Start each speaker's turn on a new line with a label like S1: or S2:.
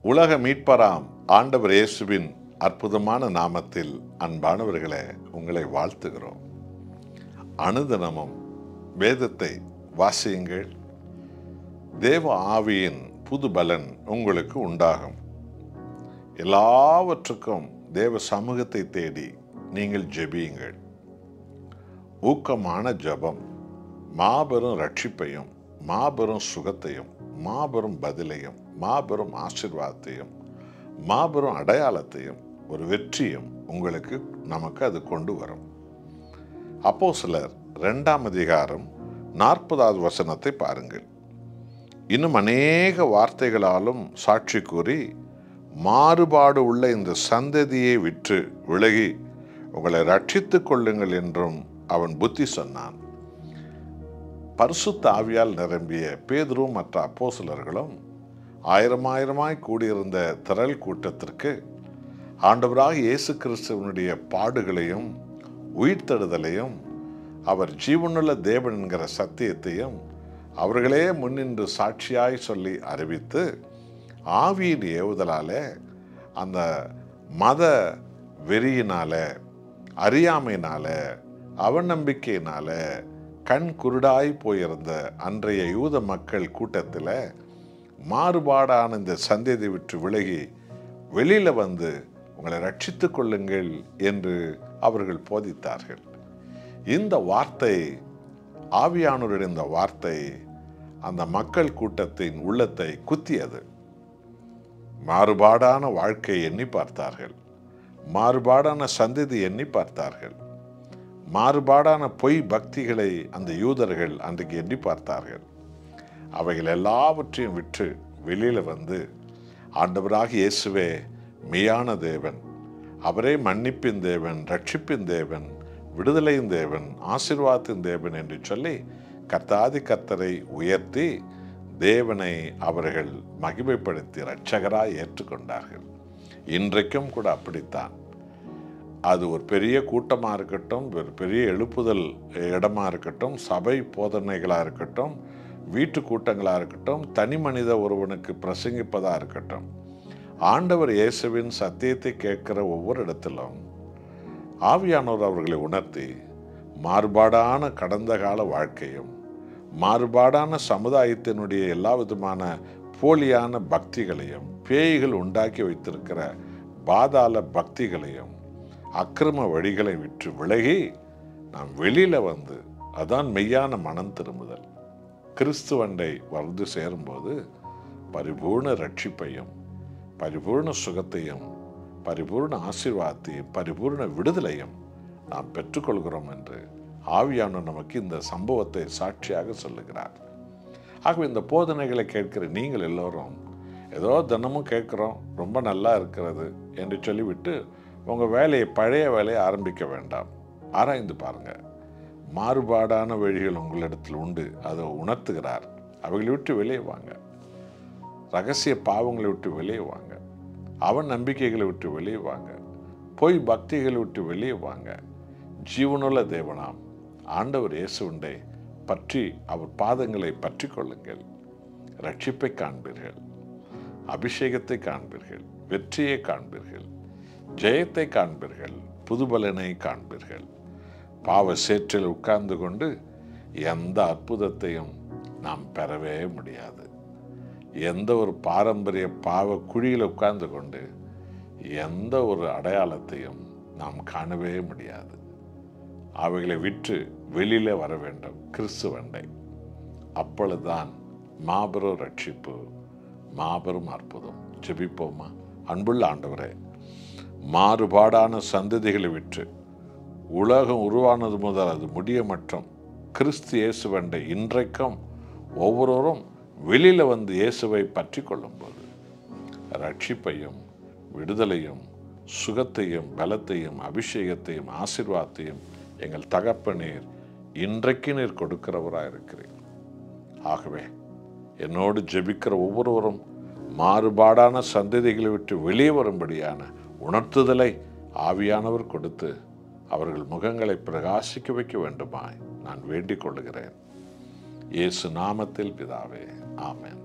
S1: உலக மீட்பராம் ஆண்டவர் இயேசுவின் அற்புதமான நாமத்தில் அன்பானவர்களே, உங்களை வாழ்த்துகிறோம். அனுதினமும் வேதத்தை வாசியுங்கள். தேவ ஆவியின் புது பலன் உங்களுக்கு உண்டாகும். எல்லாவற்றுக்கும் தேவ சமூகத்தை தேடி நீங்கள் ஜெபியுங்கள். ஊக்கமான ஜெபம் மாபெரும் ரட்சிப்பையும், மாபெரும் சுகத்தையும், மாபெரும் பதிலையும், மாபெரும் ஆசீர்வாதத்தையும், மாபெரும் அடையாளத்தையும், ஒரு வெற்றியும் நமக்கு அது கொண்டு வரும். அப்போஸ்தலர் 2ஆம் அதிகாரம் 40வது வசனத்தை பாருங்கள். இன்னும் அநேக வார்த்தைகளாலும் சாட்சி கூறி, மாறுபாடு உள்ள இந்த சந்ததியை விற்று விலகி உங்களை ரட்சித்துக் கொள்ளுங்கள் என்றும் அவன் புத்தி சொன்னான். பரிசுத்த ஆவியால் நிரம்பிய பேதுருவும் மற்ற அப்போஸ்தலர்களும் ஆயிரமாய் கூடியிருந்த திரள் கூட்டத்திற்கு ஆண்டவராகிய இயேசு கிறிஸ்துவனுடைய பாடுகளையும் உயிர்த்தெழுதலையும், அவர் ஜீவனுள்ள தேவன் என்கிற சத்தியத்தையும் அவர்களே முன்னின்று சாட்சியாய் சொல்லி அறிவித்து, ஆவியின் ஏவுதலாலே அந்த மத வெறியினால, அறியாமையினால, அவநம்பிக்கையினால கண் குருடாய் போயிருந்த அன்றைய யூத மக்கள் கூட்டத்தில் மாறுபாடான இந்த சந்ததி விட்டு விலகி வெளியில் வந்து உங்களை ரட்சித்துக் கொள்ளுங்கள் என்று அவர்கள் போதித்தார்கள். இந்த வார்த்தை, ஆவியானவருடைய இந்த வார்த்தை அந்த மக்கள் கூட்டத்தின் உள்ளத்தை குத்தியது. மாறுபாடான வாழ்க்கையை எண்ணி பார்த்தார்கள். மாறுபாடான சந்ததி எண்ணி பார்த்தார்கள். மாறுபாடான பொய் பக்திகளை அந்த யூதர்கள் அன்றைக்கு எண்ணி பார்த்தார்கள். அவைகள் எல்லாவற்றையும் விட்டு வெளியில் வந்து, ஆண்டவராகிய இயேசுவே மெய்யான தேவன், அவரே மன்னிப்பின் தேவன், ரட்சிப்பின் தேவன், விடுதலையின் தேவன், ஆசீர்வாதத்தின் தேவன் என்று சொல்லி கர்த்தாதி கர்த்தரை உயர்த்தி தேவனை அவர்கள் மகிமைப்படுத்தி இரட்சகராய் ஏற்றுக்கொண்டார்கள். இன்றைக்கும் கூட அப்படித்தான். அது ஒரு பெரிய கூட்டமாக இருக்கட்டும், ஒரு பெரிய எழுப்புதல் இடமா இருக்கட்டும், சபை போதனைகளாக இருக்கட்டும், வீட்டு கூட்டங்களாக இருக்கட்டும், தனி மனித ஒருவனுக்கு பிரசங்கிப்பதாக இருக்கட்டும், ஆண்டவர் இயேசுவின் சத்தியத்தை கேட்கிற ஒவ்வொரு இடத்திலும் ஆவியானவர் அவர்களை உணர்த்தி, மாறுபாடான கடந்த கால வாழ்க்கையும், மாறுபாடான சமுதாயத்தினுடைய எல்லா விதமான போலியான பக்திகளையும், பேய்கள் உண்டாக்கி வைத்திருக்கிற பாதாள பக்திகளையும், அக்கிரம வழிகளை விற்று விலகி நாம் வெளியில வந்து, அதான் மெய்யான மனம் திரும்புதல். கிறிஸ்துவண்டை வந்து சேரும்போது பரிபூர்ண ரட்சிப்பையும், பரிபூர்ண சுகத்தையும், பரிபூர்ண ஆசீர்வாதத்தையும், பரிபூர்ண விடுதலையும் நாம் பெற்றுக்கொள்கிறோம் என்று ஆவியானவர் நமக்கு இந்த சம்பவத்தை சாட்சியாக சொல்லுகிறார். ஆகவே இந்த போதனைகளை கேட்கிற நீங்கள் எல்லோரும் ஏதோ தினமும் கேட்குறோம், ரொம்ப நல்லா இருக்கிறது என்று சொல்லிவிட்டு உங்கள் வேலையை, பழைய வேலையை ஆரம்பிக்க வேண்டாம். ஆராய்ந்து பாருங்க. மாறுபாடான வழிகள் உங்களிடத்தில் உண்டு, அதை உணர்த்துகிறார். அவைகளை விட்டு வெளியே வாங்க. ரகசிய பாவங்களை விட்டு வெளியே வாங்க. அவன் நம்பிக்கைகளை விட்டு வெளியே வாங்க. பொய் பக்திகளை விட்டு வெளியே வாங்க. ஜீவனுள்ள தேவனாம் ஆண்டவர் இயேசுவை பற்றி, அவர் பாதங்களை பற்றி கொள்ளுங்கள். ரட்சிப்பை காண்பீர்கள், அபிஷேகத்தை காண்பீர்கள், வெற்றியை காண்பீர்கள், ஜெயத்தை காண்பீர்கள், புதுபலனை காண்பீர்கள். பாவ சேற்றில் உட்கார்ந்து கொண்டு எந்த அற்புதத்தையும் நாம் பெறவே முடியாது. எந்த ஒரு பாரம்பரிய பாவ குழியில் உட்கார்ந்து கொண்டு எந்த ஒரு அடையாளத்தையும் நாம் காணவே முடியாது. அவைகளை விற்று வெளியில வர வேண்டும் கிறிஸ்துவண்டை. அப்பொழுதுதான் மாபெரும் ரட்சிப்பு, மாபெரும் அற்புதம். ஜெபிப்போமா? அன்புள்ள ஆண்டவரே, மாறுபாடான சந்ததிகளை விற்று உலகம் உருவானது முதல் அது முடிய மட்டும் கிறிஸ்து இயேசுவண்டை இன்றைக்கும் ஒவ்வொருவரும் வெளியில வந்து இயேசுவை பற்றி கொள்ளும்போது ரட்சிப்பையும், விடுதலையும், சுகத்தையும், பலத்தையும், அபிஷேகத்தையும், ஆசீர்வாதத்தையும் எங்கள் தகப்பனீர் இன்றைக்கு நீர் கொடுக்கிறவராக இருக்கிறீர். ஆகவே என்னோடு ஜெபிக்கிற ஒவ்வொருவரும் மாறுபாடான சந்ததிகளை விட்டு வெளியே வரும்படியான உணர்த்துதலை ஆவியானவர் கொடுத்து அவர்கள் முகங்களை பிரகாசிக்க வைக்க வேண்டுமாய் நான் வேண்டிக் கொள்கிறேன். இயேசு நாமத்தில் பிதாவே, ஆமென்.